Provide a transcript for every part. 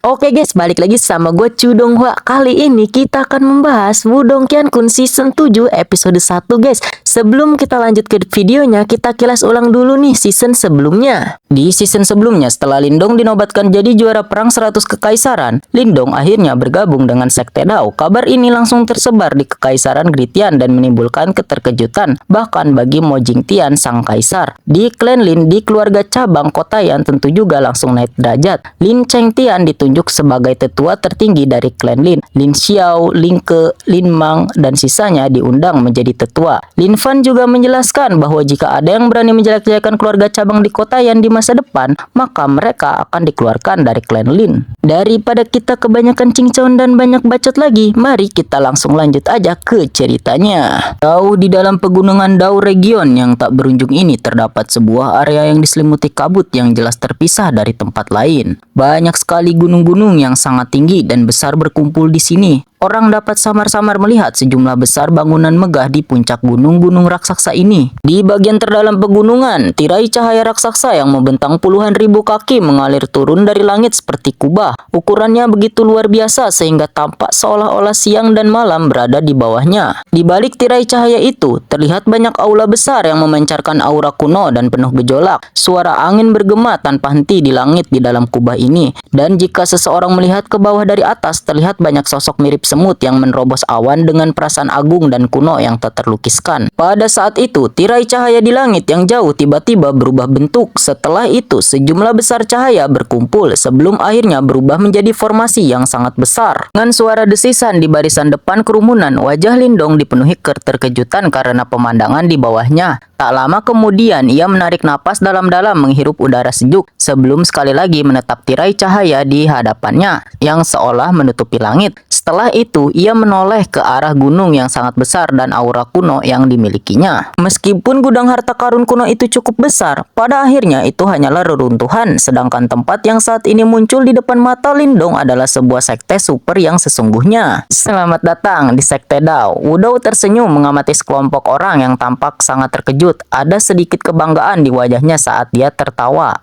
Oke guys, balik lagi sama gue Cudonghua. Kali ini kita akan membahas Wudong Qiankun Season 7 episode 1 guys. Sebelum kita lanjut ke videonya, kita kilas ulang dulu nih season sebelumnya. Di season sebelumnya, setelah Lindong dinobatkan jadi juara perang 100 kekaisaran, Lindong akhirnya bergabung dengan Sekte Dao. Kabar ini langsung tersebar di kekaisaran Gritian dan menimbulkan keterkejutan bahkan bagi Mo Jingtian sang kaisar. Di klan Lin, di keluarga cabang Kotayan tentu juga langsung naik derajat. Lin Chengtian ditunjuk sebagai tetua tertinggi dari klan Lin. Lin Xiao, Lin Ke, Lin Mang, dan sisanya diundang menjadi tetua. Lin Fan juga menjelaskan bahwa jika ada yang berani menjelek-jelekan keluarga cabang di Kotayan di masa depan, maka mereka akan dikeluarkan dari klan Lin. Daripada kita kebanyakan cincong dan banyak bacot lagi, mari kita langsung lanjut aja ke ceritanya. Jauh di dalam pegunungan Dao Region yang tak berujung ini terdapat sebuah area yang diselimuti kabut yang jelas terpisah dari tempat lain. Banyak sekali gunung-gunung yang sangat tinggi dan besar berkumpul di sini. Orang dapat samar-samar melihat sejumlah besar bangunan megah di puncak gunung-gunung raksasa ini. Di bagian terdalam pegunungan, tirai cahaya raksasa yang membentang puluhan ribu kaki mengalir turun dari langit seperti kubah. Ukurannya begitu luar biasa sehingga tampak seolah-olah siang dan malam berada di bawahnya. Di balik tirai cahaya itu, terlihat banyak aula besar yang memancarkan aura kuno dan penuh gejolak. Suara angin bergema tanpa henti di langit di dalam kubah ini. Dan jika seseorang melihat ke bawah dari atas, terlihat banyak sosok mirip semut yang menerobos awan dengan perasaan agung dan kuno yang tak terlukiskan. Pada saat itu, tirai cahaya di langit yang jauh tiba-tiba berubah bentuk. Setelah itu, sejumlah besar cahaya berkumpul sebelum akhirnya berubah menjadi formasi yang sangat besar. Dengan suara desisan di barisan depan kerumunan, wajah Lindong dipenuhi keterkejutan karena pemandangan di bawahnya. Tak lama kemudian, ia menarik napas dalam-dalam menghirup udara sejuk sebelum sekali lagi menatap tirai cahaya di hadapannya yang seolah menutupi langit. Setelah itu, ia menoleh ke arah gunung yang sangat besar dan aura kuno yang dimilikinya. Meskipun gudang harta karun kuno itu cukup besar, pada akhirnya itu hanyalah reruntuhan, sedangkan tempat yang saat ini muncul di depan mata Lindong adalah sebuah sekte super yang sesungguhnya. Selamat datang di Sekte Dao. Wudong tersenyum mengamati sekelompok orang yang tampak sangat terkejut. Ada sedikit kebanggaan di wajahnya saat dia tertawa.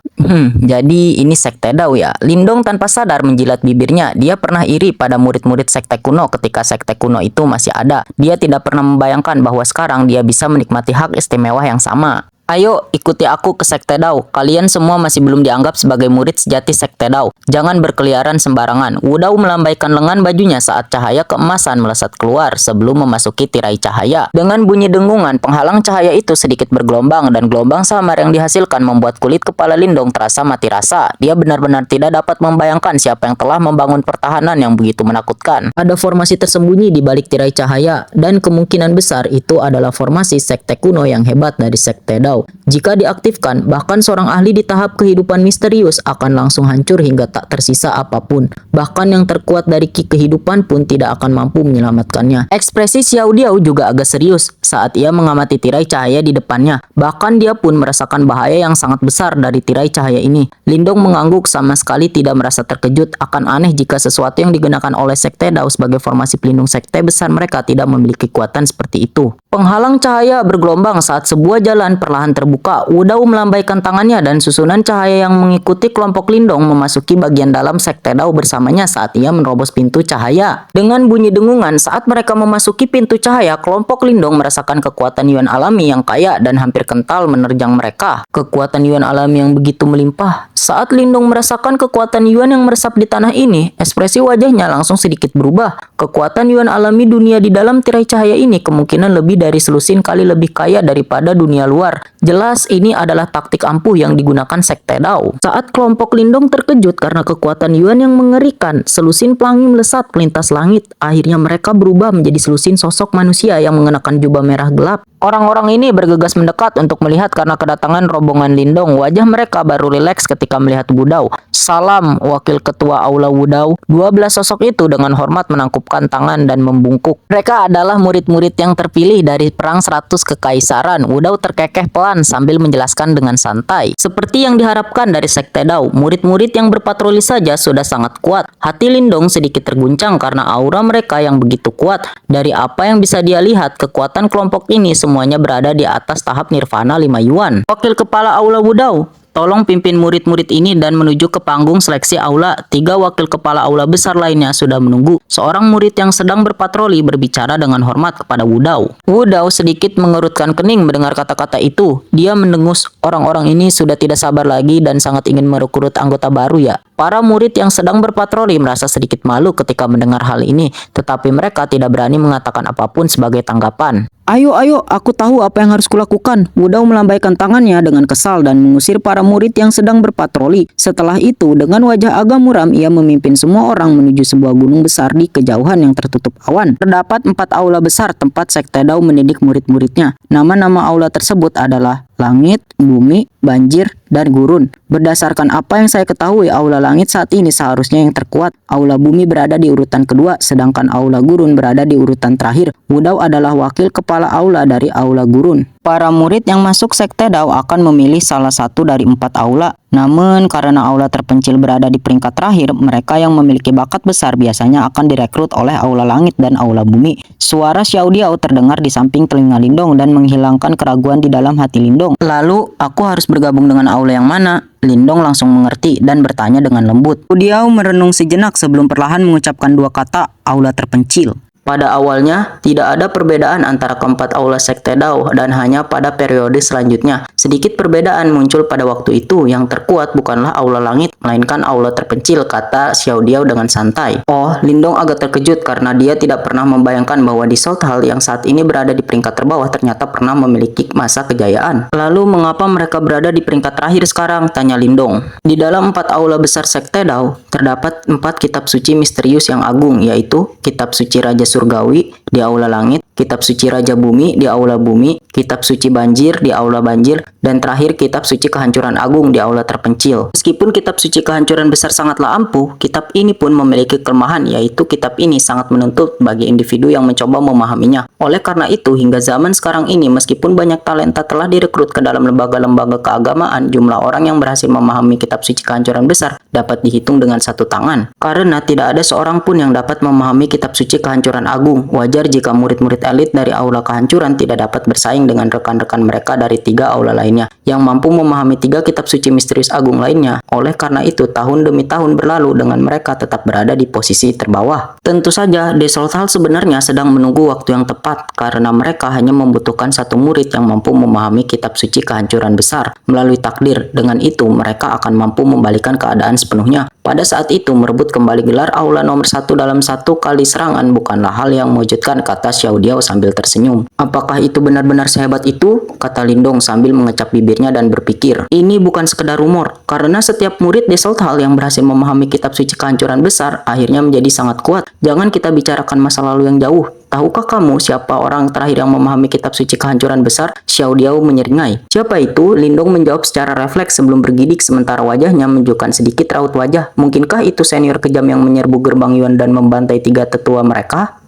Jadi ini Sekte Dao ya? Lindong tanpa sadar menjilat bibirnya. Dia pernah iri pada murid-murid sekte kuno ketika sekte kuno itu masih ada. Dia tidak pernah membayangkan bahwa sekarang dia bisa menikmati hak istimewa yang sama. Ayo, ikuti aku ke Sekte Dao. Kalian semua masih belum dianggap sebagai murid sejati Sekte Dao. Jangan berkeliaran sembarangan. Wudong melambaikan lengan bajunya saat cahaya keemasan melesat keluar sebelum memasuki tirai cahaya. Dengan bunyi dengungan, penghalang cahaya itu sedikit bergelombang dan gelombang samar yang dihasilkan membuat kulit kepala Lindong terasa mati rasa. Dia benar-benar tidak dapat membayangkan siapa yang telah membangun pertahanan yang begitu menakutkan. Ada formasi tersembunyi di balik tirai cahaya dan kemungkinan besar itu adalah formasi sekte kuno yang hebat dari Sekte Dao. Jika diaktifkan, bahkan seorang ahli di tahap kehidupan misterius akan langsung hancur hingga tak tersisa apapun. Bahkan yang terkuat dari ki kehidupan pun tidak akan mampu menyelamatkannya. Ekspresi Xiao Diao juga agak serius saat ia mengamati tirai cahaya di depannya. Bahkan dia pun merasakan bahaya yang sangat besar dari tirai cahaya ini. Lindong mengangguk sama sekali tidak merasa terkejut. Akan aneh jika sesuatu yang digunakan oleh Sekte Dao sebagai formasi pelindung sekte besar mereka tidak memiliki kekuatan seperti itu. Penghalang cahaya bergelombang saat sebuah jalan perlahan terbuka. Wudong melambaikan tangannya dan susunan cahaya yang mengikuti kelompok Lindong memasuki bagian dalam Sekte Dao bersamanya saat ia menerobos pintu cahaya. Dengan bunyi dengungan saat mereka memasuki pintu cahaya, kelompok Lindong merasakan kekuatan Yuan alami yang kaya dan hampir kental menerjang mereka. Kekuatan Yuan alami yang begitu melimpah. Saat Lindong merasakan kekuatan Yuan yang meresap di tanah ini, ekspresi wajahnya langsung sedikit berubah. Kekuatan Yuan alami dunia di dalam tirai cahaya ini kemungkinan lebih dari selusin kali lebih kaya daripada dunia luar. Jelas ini adalah taktik ampuh yang digunakan Sekte Dao. Saat kelompok Lindong terkejut karena kekuatan Yuan yang mengerikan, selusin pelangi melesat melintas langit. Akhirnya mereka berubah menjadi selusin sosok manusia yang mengenakan jubah merah gelap. Orang-orang ini bergegas mendekat untuk melihat karena kedatangan rombongan Lindong. Wajah mereka baru rileks ketika melihat Wudong. Salam, wakil ketua aula Wudong. 12 sosok itu dengan hormat menangkupkan tangan dan membungkuk. Mereka adalah murid-murid yang terpilih dari perang 100 kekaisaran. Wudong terkekeh pelan sambil menjelaskan dengan santai. Seperti yang diharapkan dari Sekte Dao, murid-murid yang berpatroli saja sudah sangat kuat. Hati Lindong sedikit terguncang karena aura mereka yang begitu kuat. Dari apa yang bisa dia lihat, kekuatan kelompok ini semuanya berada di atas tahap nirvana 5 yuan. Wakil kepala aula Wudong, Tolong pimpin murid-murid ini dan menuju ke panggung seleksi aula. 3 wakil kepala aula besar lainnya sudah menunggu. Seorang murid yang sedang berpatroli berbicara dengan hormat kepada Wudao. Wudao sedikit mengerutkan kening mendengar kata-kata itu. Dia mendengus, orang-orang ini sudah tidak sabar lagi dan sangat ingin merekrut anggota baru ya. Para murid yang sedang berpatroli merasa sedikit malu ketika mendengar hal ini, tetapi mereka tidak berani mengatakan apapun sebagai tanggapan. Ayo, aku tahu apa yang harus kulakukan. Wudao melambaikan tangannya dengan kesal dan mengusir para murid yang sedang berpatroli. Setelah itu, dengan wajah agak muram, ia memimpin semua orang menuju sebuah gunung besar di kejauhan yang tertutup awan. Terdapat 4 aula besar tempat Sekte Dao mendidik murid-muridnya. Nama-nama aula tersebut adalah Langit, Bumi, Banjir, dan Gurun. Berdasarkan apa yang saya ketahui, aula langit saat ini seharusnya yang terkuat. Aula bumi berada di urutan kedua, sedangkan aula gurun berada di urutan terakhir. Wudao adalah wakil kepala aula dari aula gurun. Para murid yang masuk Sekte Dao akan memilih salah satu dari 4 aula. Namun, karena aula terpencil berada di peringkat terakhir, mereka yang memiliki bakat besar biasanya akan direkrut oleh aula langit dan aula bumi. Suara Xiao Diao terdengar di samping telinga Lindong dan menghilangkan keraguan di dalam hati Lindong. Lalu, aku harus bergabung dengan aula yang mana? Lindong langsung mengerti dan bertanya dengan lembut. Diao merenung sejenak sebelum perlahan mengucapkan 2 kata, aula terpencil. Pada awalnya, tidak ada perbedaan antara keempat aula Sekte Dao dan hanya pada periode selanjutnya. Sedikit perbedaan muncul pada waktu itu. Yang terkuat bukanlah aula langit, melainkan aula terpencil, kata Xiao Diao dengan santai. Oh, Lindong agak terkejut karena dia tidak pernah membayangkan bahwa di South Hall yang saat ini berada di peringkat terbawah ternyata pernah memiliki masa kejayaan. Lalu mengapa mereka berada di peringkat terakhir sekarang? Tanya Lindong. Di dalam 4 aula besar Sekte Dao, terdapat 4 kitab suci misterius yang agung, yaitu kitab suci Raja Surgawi di aula langit, kitab suci Raja Bumi di aula bumi, kitab suci Banjir di aula banjir, dan terakhir kitab suci Kehancuran Agung di aula terpencil. Meskipun kitab suci Kehancuran Besar sangatlah ampuh, kitab ini pun memiliki kelemahan, yaitu kitab ini sangat menuntut bagi individu yang mencoba memahaminya. Oleh karena itu, hingga zaman sekarang ini, meskipun banyak talenta telah direkrut ke dalam lembaga-lembaga keagamaan, jumlah orang yang berhasil memahami kitab suci Kehancuran Besar dapat dihitung dengan 1 tangan. Karena tidak ada seorang pun yang dapat memahami kitab suci Kehancuran Agung, wajar jika murid-murid elit dari aula kehancuran tidak dapat bersaing dengan rekan-rekan mereka dari 3 aula lainnya yang mampu memahami 3 kitab suci misterius agung lainnya. Oleh karena itu, tahun demi tahun berlalu dengan mereka tetap berada di posisi terbawah. Tentu saja, The South Hall sebenarnya sedang menunggu waktu yang tepat karena mereka hanya membutuhkan 1 murid yang mampu memahami kitab suci Kehancuran Besar melalui takdir. Dengan itu, mereka akan mampu membalikan keadaan sepenuhnya. Pada saat itu, merebut kembali gelar aula nomor 1 dalam 1 kali serangan bukanlah hal yang mewujudkan, kata Xiao Diao sambil tersenyum. Apakah itu benar-benar sehebat itu? Kata Lindong sambil mengecap bibirnya dan berpikir. Ini bukan sekedar rumor, karena setiap murid di South Hall yang berhasil memahami kitab suci Kehancuran Besar akhirnya menjadi sangat kuat. Jangan kita bicarakan masa lalu yang jauh. Tahukah kamu siapa orang terakhir yang memahami kitab suci Kehancuran Besar? Xiao Diao menyeringai. Siapa itu? Lindong menjawab secara refleks sebelum bergidik sementara wajahnya menunjukkan sedikit raut wajah. Mungkinkah itu senior kejam yang menyerbu gerbang Yuan dan membantai 3 tetua mereka?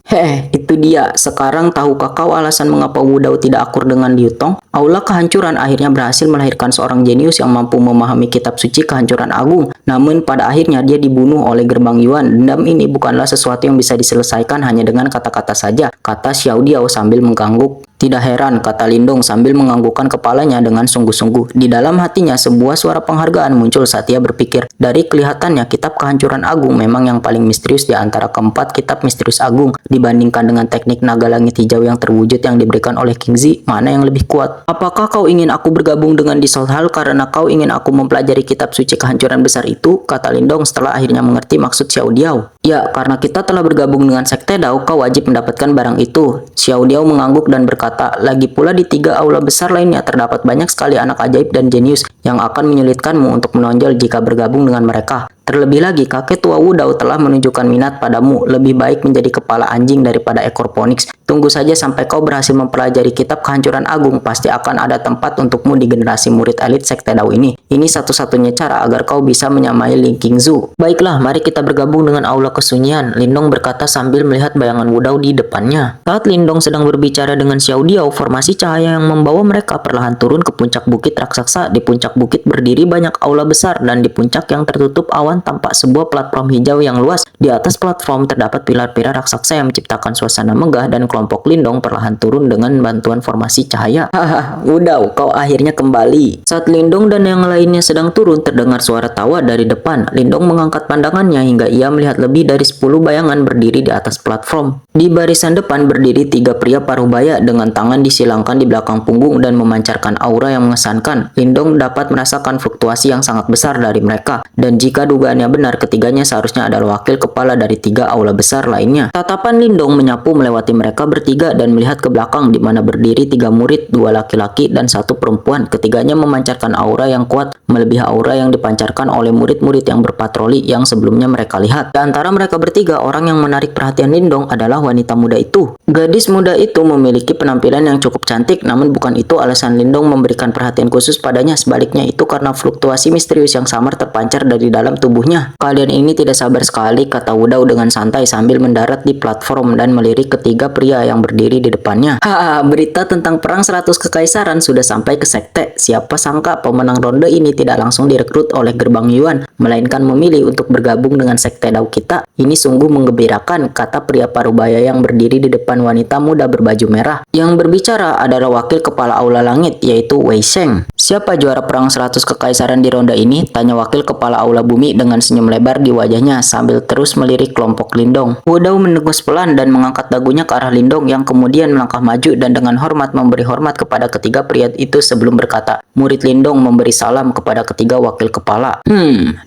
Itu dia. Sekarang tahukah kau alasan mengapa Wudao tidak akur dengan Liu Tong? Aula kehancuran akhirnya berhasil melahirkan seorang jenius yang mampu memahami kitab suci Kehancuran Agung. Namun pada akhirnya dia dibunuh oleh gerbang Yuan. Dendam ini bukanlah sesuatu yang bisa diselesaikan hanya dengan kata-kata saja, kata Xiao Diao sambil mengangguk. Tidak heran, kata Lindong sambil menganggukkan kepalanya dengan sungguh-sungguh. Di dalam hatinya sebuah suara penghargaan muncul saat ia berpikir. Dari kelihatannya kitab Kehancuran Agung memang yang paling misterius di antara keempat kitab misterius agung. Dibandingkan dengan teknik naga langit hijau yang terwujud yang diberikan oleh King Zi, mana yang lebih kuat? Apakah kau ingin aku bergabung dengan di South Hall karena kau ingin aku mempelajari kitab suci Kehancuran Besar itu? Kata Lindong setelah akhirnya mengerti maksud Xiao Diao. Ya, karena kita telah bergabung dengan Sekte Dao, kau wajib mendapatkan barang itu. Xiao Diao mengangguk dan berkata, lagi pula di 3 aula besar lainnya terdapat banyak sekali anak ajaib dan jenius yang akan menyulitkanmu untuk menonjol jika bergabung dengan mereka. Terlebih lagi, kakek tua Wudao telah menunjukkan minat padamu. Lebih baik menjadi kepala anjing daripada ekor phoenix. Tunggu saja sampai kau berhasil mempelajari kitab Kehancuran Agung. Pasti akan ada tempat untukmu di generasi murid elit Sekte Dao ini. Ini satu-satunya cara agar kau bisa menyamai Ling Qingzu. Baiklah, mari kita bergabung dengan aula kesunyian, Lindong berkata sambil melihat bayangan Wudao di depannya. Saat Lindong sedang berbicara dengan Xiao Diao, formasi cahaya yang membawa mereka perlahan turun ke puncak bukit raksasa. Di puncak bukit berdiri banyak aula besar dan di puncak yang tertutup awan tampak sebuah platform hijau yang luas. Di atas platform terdapat pilar-pilar raksasa yang menciptakan suasana megah dan kelompok Lindong perlahan turun dengan bantuan formasi cahaya. Hahaha, Wudao, kau akhirnya kembali. Saat Lindong dan yang lainnya sedang turun, terdengar suara tawa dari depan. Lindong mengangkat pandangannya hingga ia melihat lebih dari 10 bayangan berdiri di atas platform. Di barisan depan berdiri 3 pria parubaya dengan tangan disilangkan di belakang punggung dan memancarkan aura yang mengesankan. Lindong dapat merasakan fluktuasi yang sangat besar dari mereka, dan jika dugaannya benar, ketiganya seharusnya adalah wakil kepala dari 3 aula besar lainnya. Tatapan Lindong menyapu melewati mereka bertiga dan melihat ke belakang di mana berdiri 3 murid, 2 laki-laki dan 1 perempuan. Ketiganya memancarkan aura yang kuat, melebihi aura yang dipancarkan oleh murid-murid yang berpatroli yang sebelumnya mereka lihat. Di antara mereka bertiga, orang yang menarik perhatian Lindong adalah wanita muda itu. Gadis muda itu memiliki penampilan yang cukup cantik, namun bukan itu alasan Lindong memberikan perhatian khusus padanya. Sebaliknya itu karena fluktuasi misterius yang samar terpancar dari dalam tubuhnya. Kalian ini tidak sabar sekali, kata Wudao dengan santai sambil mendarat di platform dan melirik ketiga pria yang berdiri di depannya. Haha, berita tentang perang 100 kekaisaran sudah sampai ke sekte. Siapa sangka pemenang ronde ini tidak langsung direkrut oleh Gerbang Yuan, melainkan memilih untuk bergabung dengan sekte Dao kita. Ini sungguh menggembirakan, kata pria parubaya yang berdiri di depan wanita muda berbaju merah. Yang berbicara adalah wakil kepala aula langit, yaitu Wei Sheng. Siapa juara perang 100 kekaisaran di ronde ini? Tanya wakil kepala aula bumi dengan senyum lebar di wajahnya sambil terus melirik kelompok Lindong. Wudao mendengus pelan dan mengangkat dagunya ke arah Lindong yang kemudian melangkah maju dan dengan hormat memberi hormat kepada ketiga pria itu sebelum berkata, murid Lindong memberi salam kepada ketiga wakil kepala.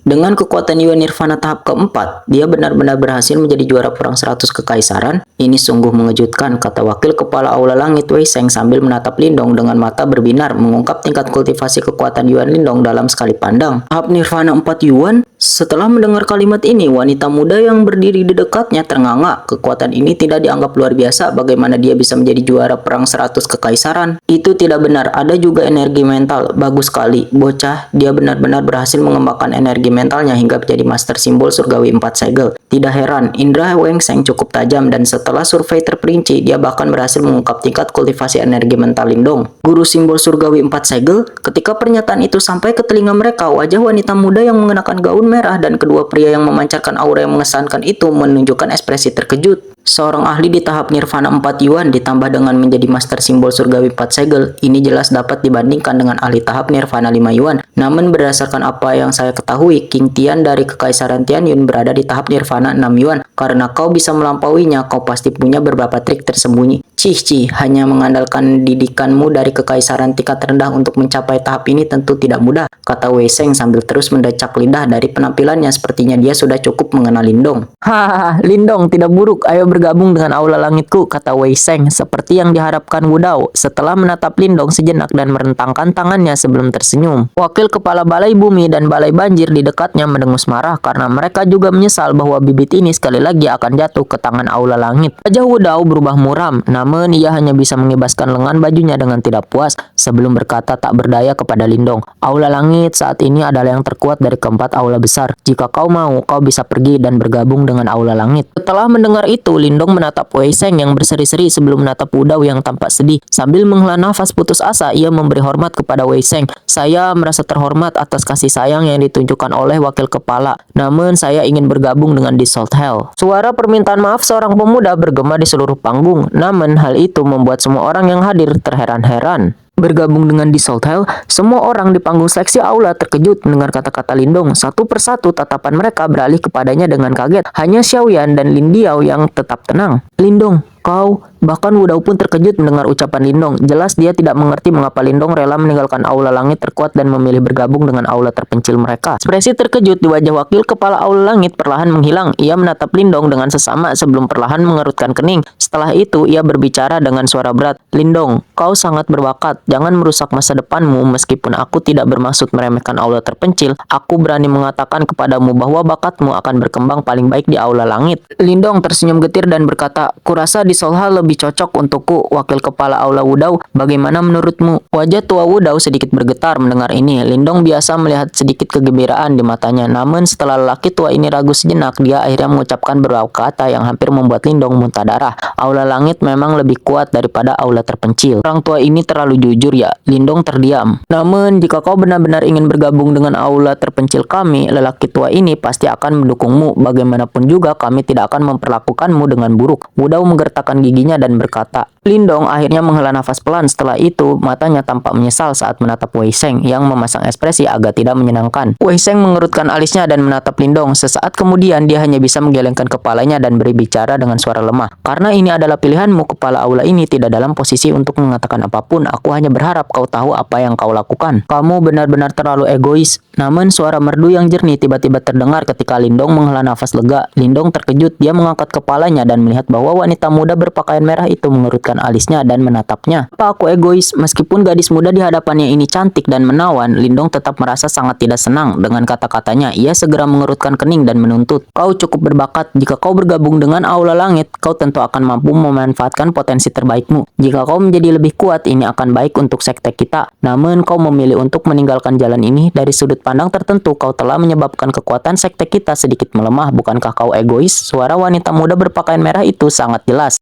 Dengan kekuatan Yuan Nirvana tahap keempat, dia benar-benar berhasil menjadi juara perang 100 kekaisaran. Ini sungguh mengejutkan, kata wakil kepala aula langit Wei Sheng sambil menatap Lindong dengan mata berbinar, mengungkap tingkat kultivasi kekuatan Yuan Lindong dalam sekali pandang. Tahap Nirvana 4 Yuan? Setelah mendengar kalimat ini, wanita muda yang berdiri di dekatnya ternganga. Kekuatan ini tidak dianggap luar biasa. Bagaimana dia bisa menjadi juara perang 100 kekaisaran? Itu tidak benar. Ada juga energi mental. Bagus sekali, bocah. Dia benar-benar berhasil mengembangkan energi mentalnya hingga menjadi master simbol surgawi 4 segel. Tidak heran, indera Wei Sheng cukup tajam dan setelah survei terperinci, dia bahkan berhasil mengungkap tingkat kultivasi energi mental Lindong. Guru simbol surgawi 4 segel? Ketika pernyataan itu sampai ke telinga mereka, wajah wanita muda yang mengenakan gaun merah dan kedua pria yang memancarkan aura yang mengesankan itu menunjukkan ekspresi terkejut. Seorang ahli di tahap Nirvana 4 Yuan ditambah dengan menjadi master simbol surgawi 4 segel, ini jelas dapat dibandingkan dengan ahli tahap Nirvana 5 Yuan. Namun berdasarkan apa yang saya ketahui, King Tian dari Kekaisaran Tianyun berada di tahap Nirvana 6 Yuan. Karena kau bisa melampauinya, kau pasti punya beberapa trik tersembunyi. Cih, hanya mengandalkan didikanmu dari kekaisaran tingkat rendah untuk mencapai tahap ini tentu tidak mudah, kata Wei Sheng sambil terus mendecak lidah. Dari penampilannya sepertinya dia sudah cukup mengenal Lindong. Hahaha, Lindong tidak buruk, ayo bergabung dengan aula langitku, kata Wei Sheng seperti yang diharapkan Wudao setelah menatap Lindong sejenak dan merentangkan tangannya sebelum tersenyum. Wakil kepala balai bumi dan balai banjir di dekatnya mendengus marah karena mereka juga menyesal bahwa bibit ini sekali lagi akan jatuh ke tangan aula langit. Wajah Wudao berubah muram, namun ia hanya bisa mengibaskan lengan bajunya dengan tidak puas sebelum berkata tak berdaya kepada Lindong. Aula langit saat ini adalah yang terkuat dari keempat aula besar. Jika kau mau, kau bisa pergi dan bergabung dengan aula langit. Setelah mendengar itu, Lindong menatap Wei Sheng yang berseri-seri sebelum menatap Wudao yang tampak sedih. Sambil menghela nafas putus asa, ia memberi hormat kepada Wei Sheng. Saya merasa terhormat atas kasih sayang yang ditunjukkan oleh wakil kepala. Namun saya ingin bergabung dengan Dissolved Hell. Suara permintaan maaf seorang pemuda bergema di seluruh panggung. Namun hal itu membuat semua orang yang hadir terheran-heran. Bergabung dengan Dissolved Hell, semua orang di panggung seleksi aula terkejut mendengar kata-kata Lindong. Satu persatu tatapan mereka beralih kepadanya dengan kaget. Hanya Xiaoyan dan Lin Diao yang tetap tenang. Lindong, kau... Bahkan Wudao pun terkejut mendengar ucapan Lindong. Jelas dia tidak mengerti mengapa Lindong rela meninggalkan aula langit terkuat dan memilih bergabung dengan aula terpencil mereka. Ekspresi terkejut di wajah wakil kepala aula langit perlahan menghilang. Ia menatap Lindong dengan sesama sebelum perlahan mengerutkan kening. Setelah itu ia berbicara dengan suara berat. Lindong, kau sangat berbakat. Jangan merusak masa depanmu. Meskipun aku tidak bermaksud meremehkan aula terpencil, aku berani mengatakan kepadamu bahwa bakatmu akan berkembang paling baik di aula langit. Lindong tersenyum getir dan berkata, kurasa di Solha lebih lebih cocok untukku, wakil kepala aula Wudao. Bagaimana menurutmu? Wajah tua Wudao sedikit bergetar mendengar ini. Lindong biasa melihat sedikit kegembiraan di matanya. Namun setelah lelaki tua ini ragu sejenak, dia akhirnya mengucapkan beberapa kata yang hampir membuat Lindong muntah darah. Aula langit memang lebih kuat daripada aula terpencil. Orang tua ini terlalu jujur ya. Lindong terdiam. Namun jika kau benar-benar ingin bergabung dengan aula terpencil kami, lelaki tua ini pasti akan mendukungmu. Bagaimanapun juga kami tidak akan memperlakukanmu dengan buruk. Wudao menggertakkan giginya dan berkata. Lindong akhirnya menghela nafas pelan. Setelah itu matanya tampak menyesal saat menatap Wei Sheng yang memasang ekspresi agak tidak menyenangkan. Wei Sheng mengerutkan alisnya dan menatap Lindong. Sesaat kemudian dia hanya bisa menggelengkan kepalanya dan berbicara dengan suara lemah. Karena ini adalah pilihanmu, kepala aula ini tidak dalam posisi untuk mengatakan apapun. Aku hanya berharap kau tahu apa yang kau lakukan. Kamu benar-benar terlalu egois. Namun suara merdu yang jernih tiba-tiba terdengar ketika Lindong menghela nafas lega. Lindong terkejut. Dia mengangkat kepalanya dan melihat bahwa wanita muda berpakaian merah itu mengerutkan alisnya dan menatapnya. Apa aku egois? Meskipun gadis muda di hadapannya ini cantik dan menawan, Lindong tetap merasa sangat tidak senang dengan kata-katanya. Ia segera mengerutkan kening dan menuntut. Kau cukup berbakat. Jika kau bergabung dengan aula langit, kau tentu akan mampu memanfaatkan potensi terbaikmu. Jika kau menjadi lebih kuat, ini akan baik untuk sekte kita. Namun kau memilih untuk meninggalkan jalan ini. Dari sudut pandang tertentu, kau telah menyebabkan kekuatan sekte kita sedikit melemah. Bukankah kau egois? Suara wanita muda berpakaian merah itu sangat jelas.